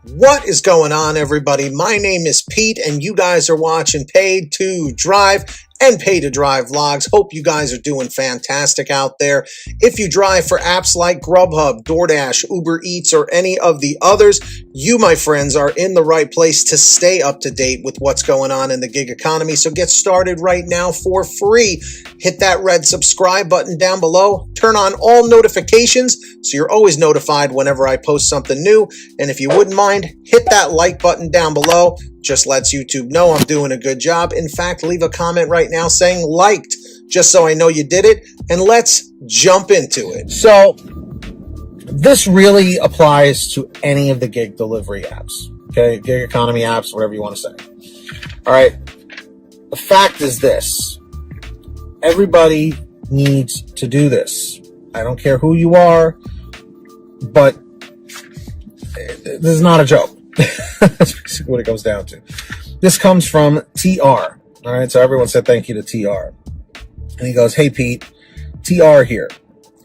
What is going on, everybody? My name is Pete, and you guys are watching Paid to Drive and Pay to Drive vlogs. Hope you guys are doing fantastic out there. If you drive for apps like GrubHub, DoorDash, Uber Eats, or any of the others, you, my friends, are in the right place to stay up to date with what's going on in the gig economy. So get started right now for free. Hit that red subscribe button down below. Turn on all notifications so you're always notified whenever I post something new. And if you wouldn't mind, hit that like button down below. Just lets YouTube know I'm doing a good job. In fact, leave a comment right now saying liked, just so I know you did it. And let's jump into it. So this really applies to any of the gig delivery apps, okay? Gig economy apps, whatever you want to say. All right. The fact is this. Everybody needs to do this. I don't care who you are, but this is not a joke. That's basically what it comes down to. This comes from TR. All right. So everyone said thank you to TR. And he goes, "Hey, Pete, TR here.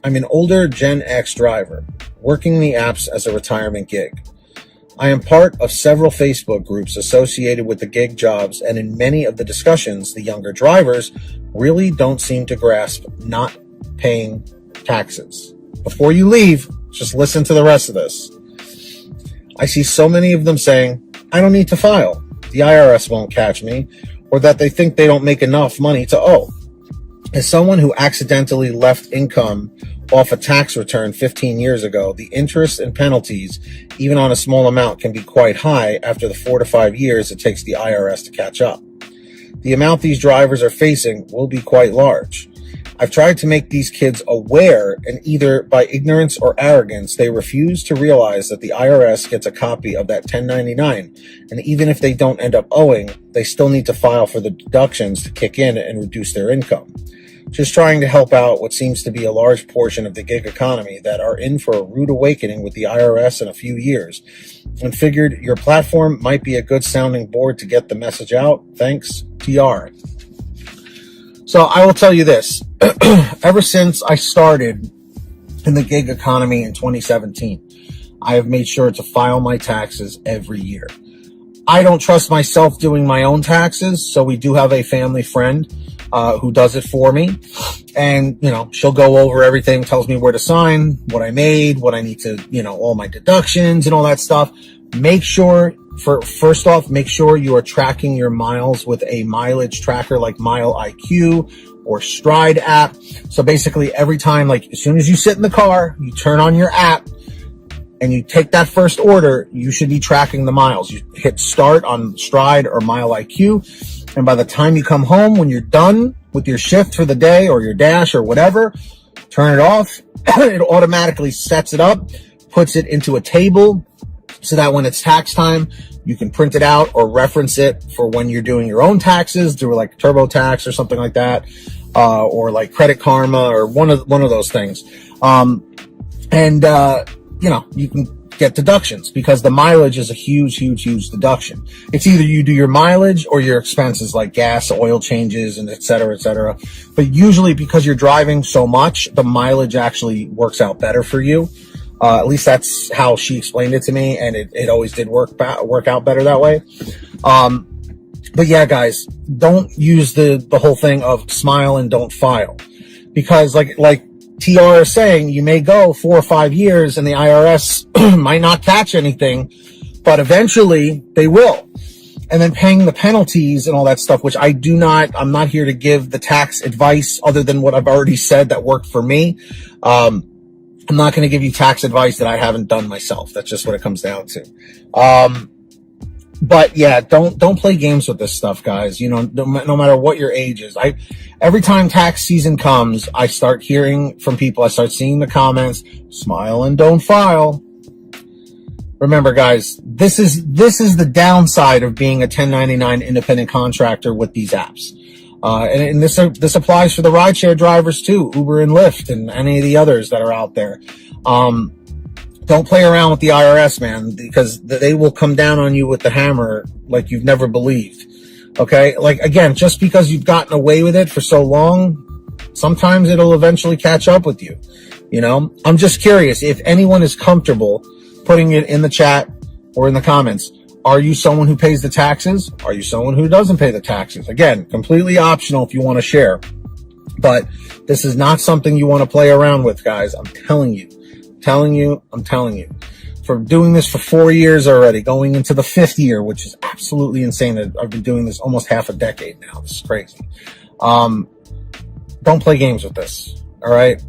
I'm an older Gen X driver working the apps as a retirement gig. I am part of several Facebook groups associated with the gig jobs, and in many of the discussions, the younger drivers really don't seem to grasp not paying taxes. Before you leave, just listen to the rest of this. I see so many of them saying, I don't need to file. The IRS won't catch me, or that they think they don't make enough money to owe. As someone who accidentally left income off a tax return 15 years ago, the interest and penalties, even on a small amount, can be quite high after the 4 to 5 years it takes the IRS to catch up. The amount these drivers are facing will be quite large. I've tried to make these kids aware, and either by ignorance or arrogance, they refuse to realize that the IRS gets a copy of that 1099, and even if they don't end up owing, they still need to file for the deductions to kick in and reduce their income. Just trying to help out what seems to be a large portion of the gig economy that are in for a rude awakening with the IRS in a few years, and figured your platform might be a good sounding board to get the message out. Thanks, TR." So I will tell you this. Ever since I started in the gig economy in 2017, I have made sure to file my taxes every year. I don't trust myself doing my own taxes, so we do have a family friend who does it for me. And, she'll go over everything, tells me where to sign, what I made, what I need to, all my deductions and all that stuff. Make sure you are tracking your miles with a mileage tracker like Mile IQ or Stride app. So basically every time, like as soon as you sit in the car, you turn on your app and you take that first order, you should be tracking the miles. You hit start on Stride or Mile IQ. And by the time you come home, when you're done with your shift for the day or your dash or whatever, turn it off. It automatically sets it up, puts it into a table, so that when it's tax time, you can print it out or reference it for when you're doing your own taxes, do like TurboTax or something like that, or like Credit Karma or one of those things. You can get deductions because the mileage is a huge deduction. It's either you do your mileage or your expenses like gas, oil changes, and et cetera. But usually because you're driving so much, the mileage actually works out better for you. At least that's how she explained it to me, and it always did work out better that way. But yeah, guys, don't use the whole thing of smile and don't file, because like TR is saying, you may go 4 or 5 years and the IRS might not catch anything, but eventually they will. And then paying the penalties and all that stuff, which I'm not here to give the tax advice other than what I've already said that worked for me. I'm not going to give you tax advice that I haven't done myself. That's just what it comes down to. But yeah, don't play games with this stuff, guys. No matter what your age is. Every time tax season comes, I start hearing from people. I start seeing the comments, smile and don't file. Remember, guys, this is the downside of being a 1099 independent contractor with these apps. And this applies for the rideshare drivers too, Uber and Lyft and any of the others that are out there. Don't play around with the IRS, man, because they will come down on you with the hammer like you've never believed. Okay? Like, again, just because you've gotten away with it for so long, sometimes it'll eventually catch up with you. I'm just curious if anyone is comfortable putting it in the chat, or in the comments, are you someone who pays the taxes? Are you someone who doesn't pay the taxes? Again, completely optional if you want to share. But this is not something you want to play around with, guys. I'm telling you. For doing this for 4 years already, going into the 5th year, which is absolutely insane. I've been doing this almost half a decade now. This is crazy. Don't play games with this. All right.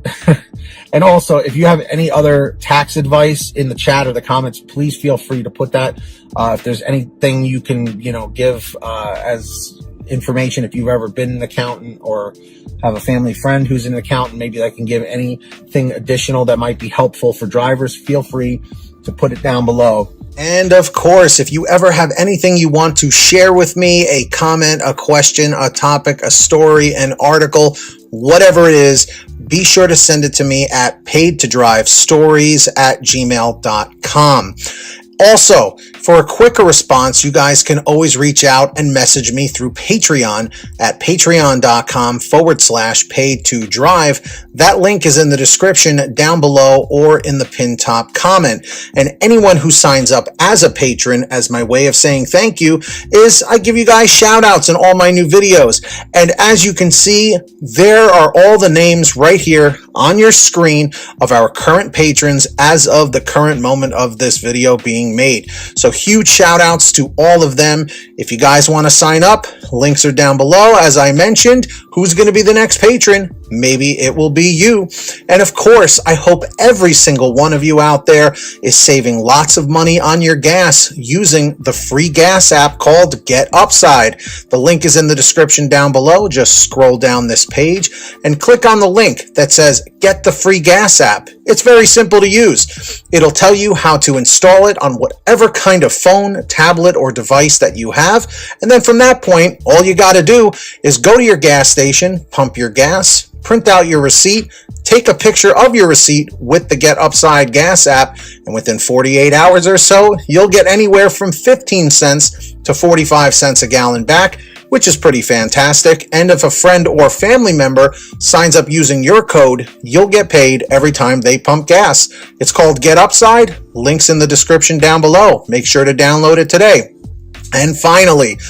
And also, if you have any other tax advice in the chat or the comments, please feel free to put that. If there's anything you can, give as information, if you've ever been an accountant or have a family friend who's an accountant, maybe that can give anything additional that might be helpful for drivers, feel free to put it down below. And of course, if you ever have anything you want to share with me, a comment, a question, a topic, a story, an article, whatever it is, be sure to send it to me at paidtodrivestories@gmail.com. Also, for a quicker response, you guys can always reach out and message me through Patreon at patreon.com/paid2drive. That link is in the description down below or in the pinned top comment. And anyone who signs up as a patron, as my way of saying thank you, is I give you guys shout outs in all my new videos. And as you can see, there are all the names right here on your screen of our current patrons as of the current moment of this video being made. So huge shout outs to all of them. If you guys want to sign up, links are down below. As I mentioned, who's going to be the next patron? Maybe it will be you. And of course, I hope every single one of you out there is saving lots of money on your gas using the free gas app called Get Upside. The link is in the description down below. Just scroll down this page and click on the link that says Get the free gas app. It's very simple to use. It'll tell you how to install it on whatever kind of phone, tablet, or device that you have. And then from that point, all you got to do is go to your gas station, pump your gas, print out your receipt, take a picture of your receipt with the Get Upside gas app, and within 48 hours or so, you'll get anywhere from 15 cents to 45 cents a gallon back, which is pretty fantastic. And if a friend or family member signs up using your code, you'll get paid every time they pump gas. It's called Get Upside. Links in the description down below. Make sure to download it today. And finally,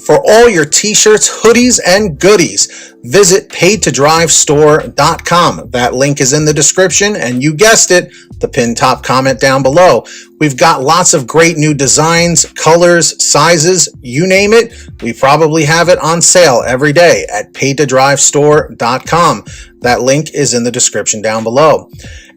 for all your t-shirts, hoodies, and goodies, visit paidtodrivestore.com. That link is in the description, and you guessed it, the pinned top comment down below. We've got lots of great new designs, colors, sizes, you name it. We probably have it on sale every day at paidtodrivestore.com. That link is in the description down below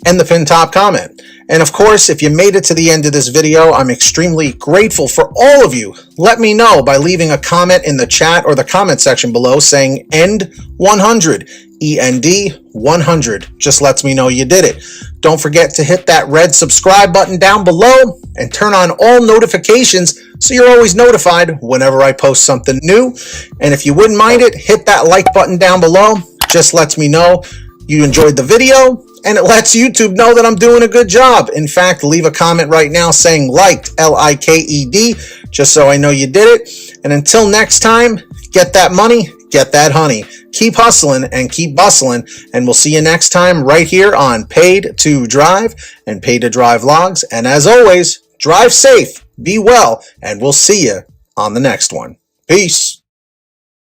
and the pinned top comment. And of course, if you made it to the end of this video, I'm extremely grateful for all of you. Let me know by leaving a comment in the chat or the comment section below saying END 100, END 100. Just lets me know you did it. Don't forget to hit that red subscribe button down below and turn on all notifications so you're always notified whenever I post something new. And if you wouldn't mind it, hit that like button down below. Just lets me know you enjoyed the video, and it lets YouTube know that I'm doing a good job. In fact, leave a comment right now saying liked, L-I-K-E-D, just so I know you did it. And until next time, get that money, get that honey. Keep hustling and keep bustling, and we'll see you next time right here on Paid to Drive and Paid to Drive Vlogs. And as always, drive safe, be well, and we'll see you on the next one. Peace.